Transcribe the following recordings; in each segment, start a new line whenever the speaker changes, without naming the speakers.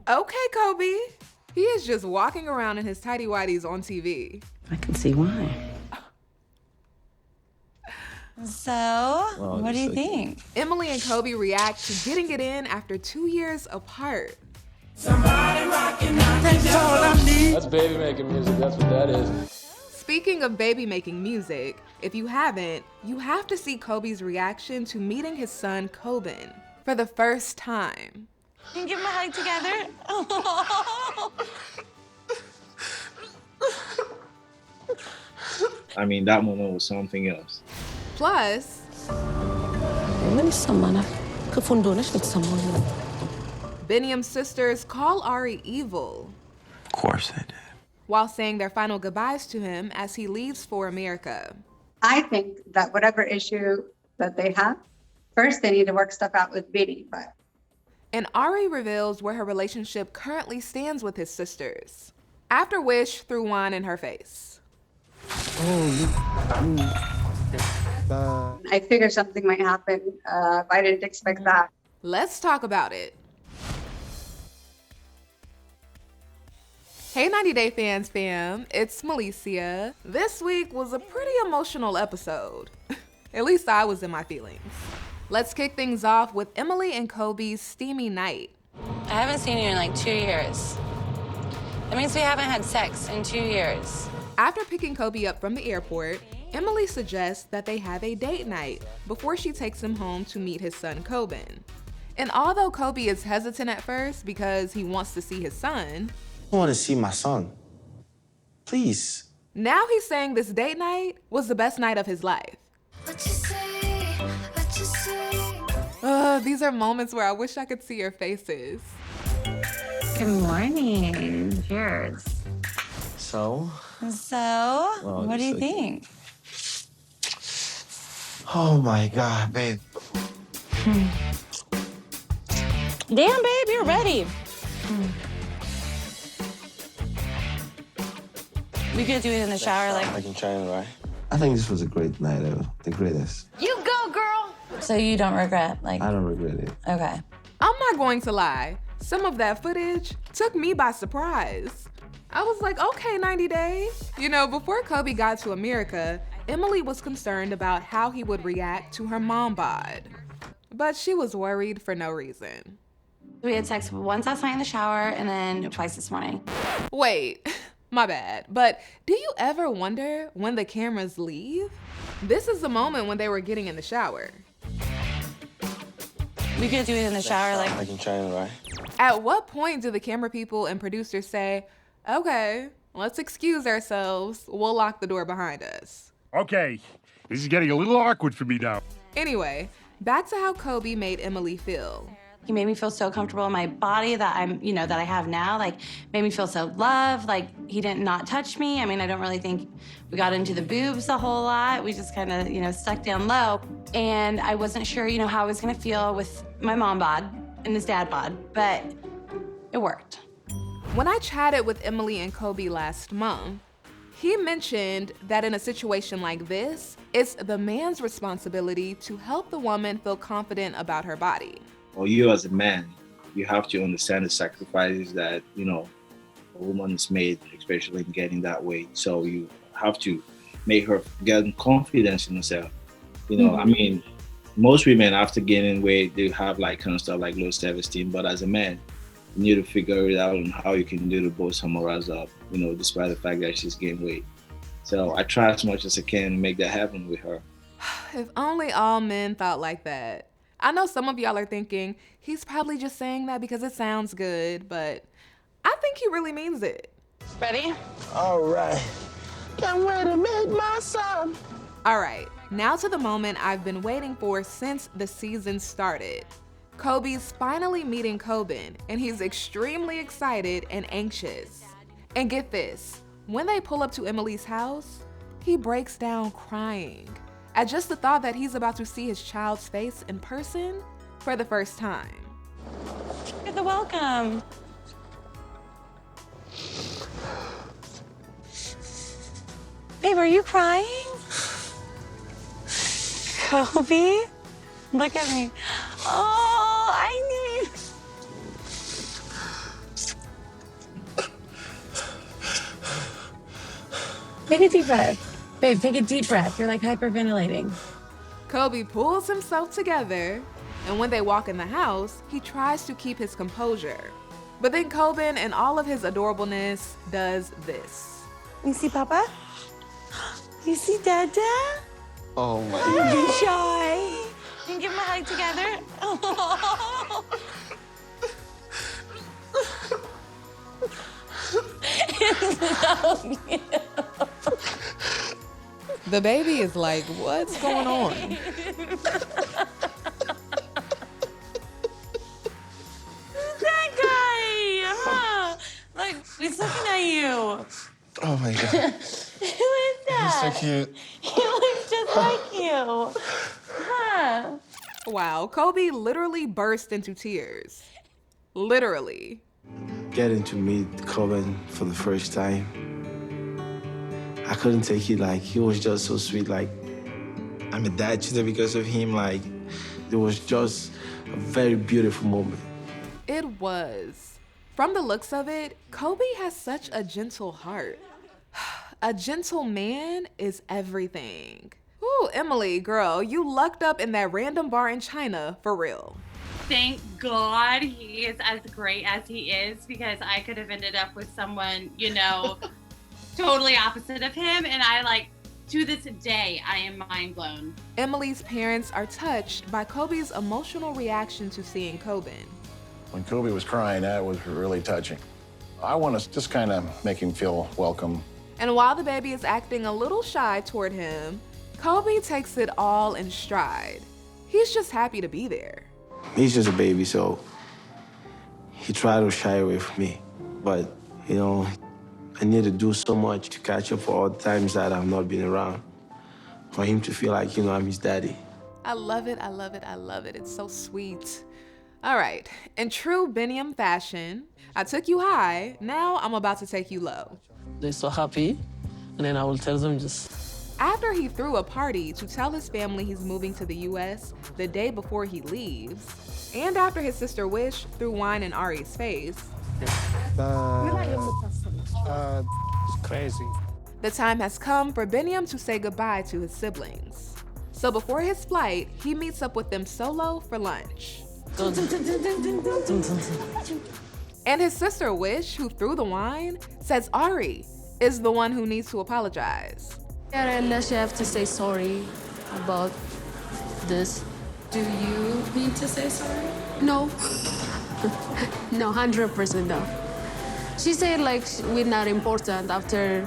Okay, Kobe. He is just walking around in his tighty-whities on TV.
I can see why.
So, what do you think?
Emily and Kobe react to getting it in after 2 years apart.
That's baby making music, that's what that is.
Speaking of baby making music, if you haven't, you have to see Kobe's reaction to meeting his son Koban for the first time.
Can you give him a hug together?
I mean, that moment was something else.
Plus, Biniyam's sisters call Ari evil.
Of course they did.
While saying their final goodbyes to him as he leaves for America.
I think that whatever issue that they have, first they need to work stuff out with Biddy, but.
And Ari reveals where her relationship currently stands with his sisters. After which, threw wine in her face.
I figured something might happen. I didn't expect that.
Let's talk about it. Hey 90 Day Fans fam, it's Melicia. This week was a pretty emotional episode. At least I was in my feelings. Let's kick things off with Emily and Kobe's steamy night.
I haven't seen you in like 2 years. That means we haven't had sex in 2 years.
After picking Kobe up from the airport, Emily suggests that they have a date night before she takes him home to meet his son Koban. And although Kobe is hesitant at first because he wants to see his son,
I want to see my son. Please.
now he's saying this date night was the best night of his life. These are moments where I wish I could see your faces.
Good morning. Cheers.
So?
What do you think?
Oh my God, babe.
Damn, babe, you're ready. We could do it in the shower, like.
I can try it, right? I think this was a great night, the greatest.
You go, girl. So you don't regret, like.
I don't regret it.
Okay.
I'm not going to lie. Some of that footage took me by surprise. I was like, okay, 90 Day. You know, before Kobe got to America, Emily was concerned about how he would react to her mom bod. But she was worried for no reason.
We had sex once last night in the shower and then twice this morning.
Wait, my bad. But do you ever wonder when the cameras leave? This is the moment when they were getting in the shower.
We could do it in the shower, like.
I can try it, right?
At what point do the camera people and producers say, okay, let's excuse ourselves, we'll lock the door behind us?
Okay, this is getting a little awkward for me now.
Anyway, back to how Kobe made Emily feel.
He made me feel so comfortable in my body that that I have now. Like, made me feel so loved. Like, he didn't not touch me. I mean, I don't really think we got into the boobs a whole lot. We just kind of, stuck down low. And I wasn't sure, how I was gonna feel with my mom bod and his dad bod, but it worked.
When I chatted with Emily and Kobe last month, he mentioned that in a situation like this, it's the man's responsibility to help the woman feel confident about her body.
Well, you as a man, you have to understand the sacrifices that, a woman has made, especially in getting that weight. So you have to make her get confidence in herself. I mean, most women after gaining weight, they have kind of stuff like low self-esteem. But as a man, you need to figure it out on how you can do to boost her morale up, despite the fact that she's gained weight. So I try as much as I can to make that happen with her.
If only all men thought like that. I know some of y'all are thinking, he's probably just saying that because it sounds good, but I think he really means it.
Ready?
All right. Can't wait to meet my son.
All right, now to the moment I've been waiting for since the season started. Kobe's finally meeting Koban, and he's extremely excited and anxious. And get this, when they pull up to Emily's house, he breaks down crying at just the thought that he's about to see his child's face in person for the first time.
You're the welcome. Babe, are you crying? Kobe? Look at me. Oh, I need.
Take a deep breath. Babe, take a deep breath. You're like hyperventilating.
Kobe pulls himself together, and when they walk in the house, he tries to keep his composure. But then Koban, in all of his adorableness, does this.
You see Papa? You see Dada?
Oh my
Don't
God.
be shy.
Can you give him a hug together?
The baby is like, what's going on?
That guy! Huh? Look, he's looking at you.
Oh my God.
Who is that?
He's so cute.
He looks just like you. Huh?
Wow, Kobe literally burst into tears. Literally.
Getting to meet Koban for the first time, I couldn't take it. Like, he was just so sweet. Like, I'm a dad today because of him. Like, it was just a very beautiful moment.
It was. From the looks of it, Kobe has such a gentle heart. A gentle man is everything. Ooh, Emily, girl, you lucked up in that random bar in China, for real.
Thank God he is as great as he is, because I could have ended up with someone, you know, totally opposite of him. And to this day, I am mind blown.
Emily's parents are touched by Kobe's emotional reaction to seeing Koban.
When Kobe was crying, that was really touching. I want to just kind of make him feel welcome.
And while the baby is acting a little shy toward him, Kobe takes it all in stride. He's just happy to be there.
He's just a baby, so he tried to shy away from me. But, you know, I need to do so much to catch up for all the times that I've not been around. For him to feel like, you know, I'm his daddy.
I love it, I love it, I love it. It's so sweet. All right, in true Biniyam fashion, I took you high, now I'm about to take you low.
They're so happy, and then I will tell them just...
After he threw a party to tell his family he's moving to the US the day before he leaves, and after his sister Wish threw wine in Ari's face,
it's crazy.
the time has come for Biniyam to say goodbye to his siblings. So before his flight, he meets up with them solo for lunch. And his sister Wish, who threw the wine, says Ari is the one who needs to apologize.
Ariela, she have to say sorry about this.
Do you need to say sorry?
No. No, 100% no. She said like we're not important after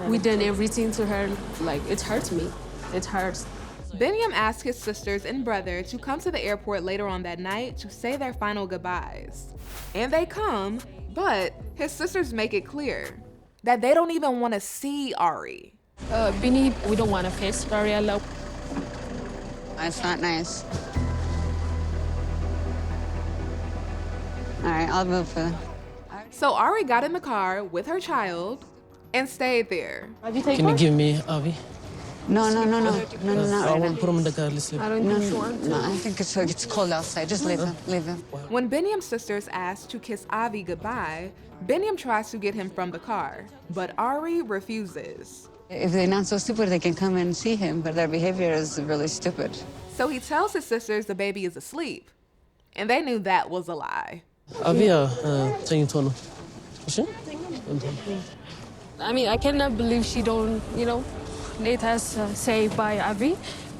we done everything to her. Like it hurts me. It hurts.
Biniyam asked his sisters and brother to come to the airport later on that night to say their final goodbyes. And they come, but his sisters make it clear that they don't even want to see Ari.
Bini, we don't want to face Ariela.
It's not nice. All right, I'll move for them.
So Ari got in the car with her child and stayed there.
Can you give me Avi?
No, not
I
right
will
now.
put him in the car, let's sleep.
I don't think she wants to.
No, I think it's cold outside. Just leave him, leave him.
When Biniyam's sisters ask to kiss Avi goodbye, Biniyam tries to get him from the car, but Ari refuses.
If they're not so stupid, they can come and see him, but their behavior is really stupid.
So he tells his sisters the baby is asleep, and they knew that was a lie.
Avi,
I mean, I cannot believe she don't, let us say bye, Avi.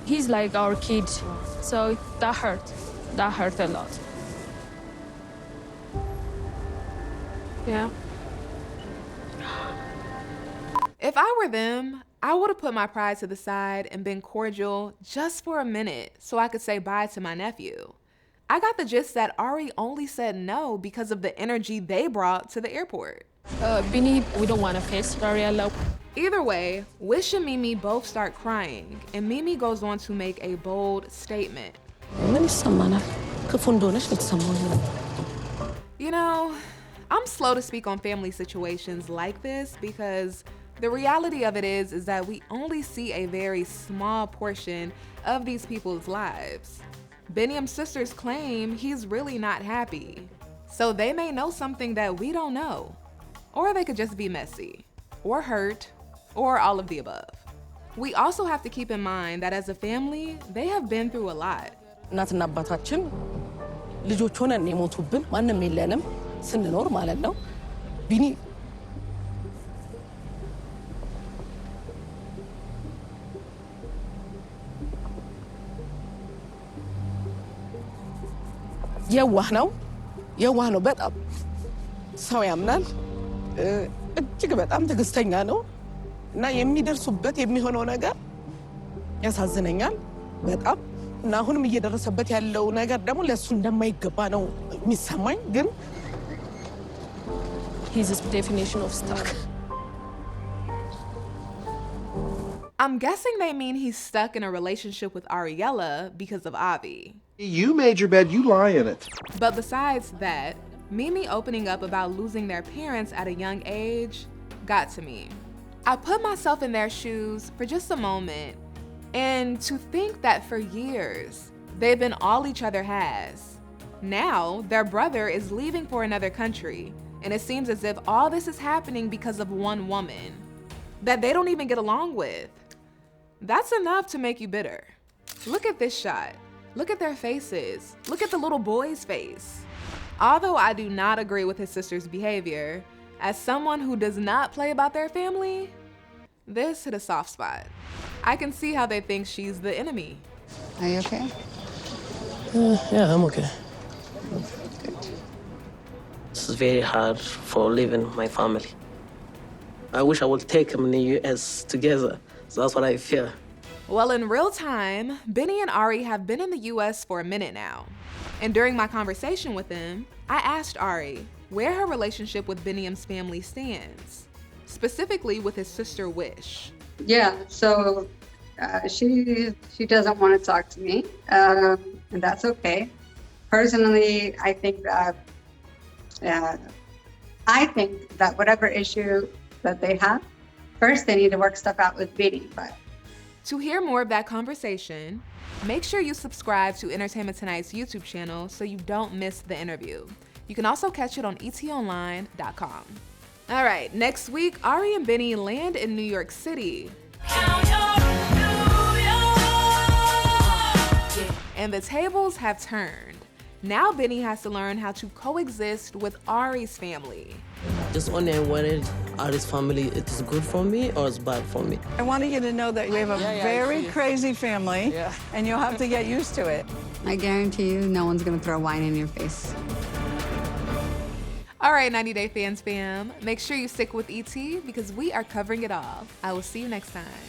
He's like our kid, so that hurt. That hurt a lot. Yeah.
If I were them, I would have put my pride to the side and been cordial just for a minute so I could say bye to my nephew. I got the gist that Ari only said no because of the energy they brought to the airport.
Bini, we don't want to face Ariela.
Either way, Wish and Mimi both start crying, and Mimi goes on to make a bold statement. You know, I'm slow to speak on family situations like this because the reality of it is that we only see a very small portion of these people's lives. Biniyam's sisters claim he's really not happy, so they may know something that we don't know. Or they could just be messy, or hurt, or all of the above. We also have to keep in mind that as a family, they have been through a lot.
እናትና አባታችን ልጆች ሆነን የሞቱብን ማንም የለንም ስንኖር ማለት ነው። ቢኒ የዋህ ነው በጣም ሰው ያምናል። እጅግ በጣም ትዕግስተኛ ነው እና የሚደርሱበት የሚሆነው ነገር ያሳዝነኛል በጣም እና አሁንም እየደረሰበት ያለው ነገር ደግሞ ለሱ እንደማይገባ ነው የሚሰማኝ ግን he's the definition of stuck.
I'm guessing they mean he's stuck in a relationship with Ariela because of Avi.
You made your bed, you lie in it.
But besides that, Mimi opening up about losing their parents at a young age got to me. I put myself in their shoes for just a moment, and to think that for years, they've been all each other has. Now, their brother is leaving for another country, and it seems as if all this is happening because of one woman that they don't even get along with. That's enough to make you bitter. Look at this shot. Look at their faces. Look at the little boy's face. Although I do not agree with his sister's behavior, as someone who does not play about their family, this hit a soft spot. I can see how they think she's the enemy.
Are you okay?
Yeah, I'm okay. This is very hard for leaving my family. I wish I would take them in the US together. So that's what I fear.
Well, in real time, Benny and Ari have been in the US for a minute now. And during my conversation with them, I asked Ari where her relationship with Biniyam's family stands, specifically with his sister Wish.
Yeah, so she doesn't want to talk to me, and that's okay. Personally, I think that whatever issue that they have, first they need to work stuff out with Bini. But
to hear more of that conversation, make sure you subscribe to Entertainment Tonight's YouTube channel so you don't miss the interview. You can also catch it on etonline.com. All right, next week, Ari and Benny land in New York City. And the tables have turned. Now Benny has to learn how to coexist with Ari's family.
Just only I wanted Ari's family, it is good for me or it's bad for me.
I wanted you to know that we have a very crazy family, and you'll have to get used to it.
I guarantee you no one's gonna throw wine in your face.
All right, 90 Day Fans fam, make sure you stick with ET because we are covering it all. I will see you next time.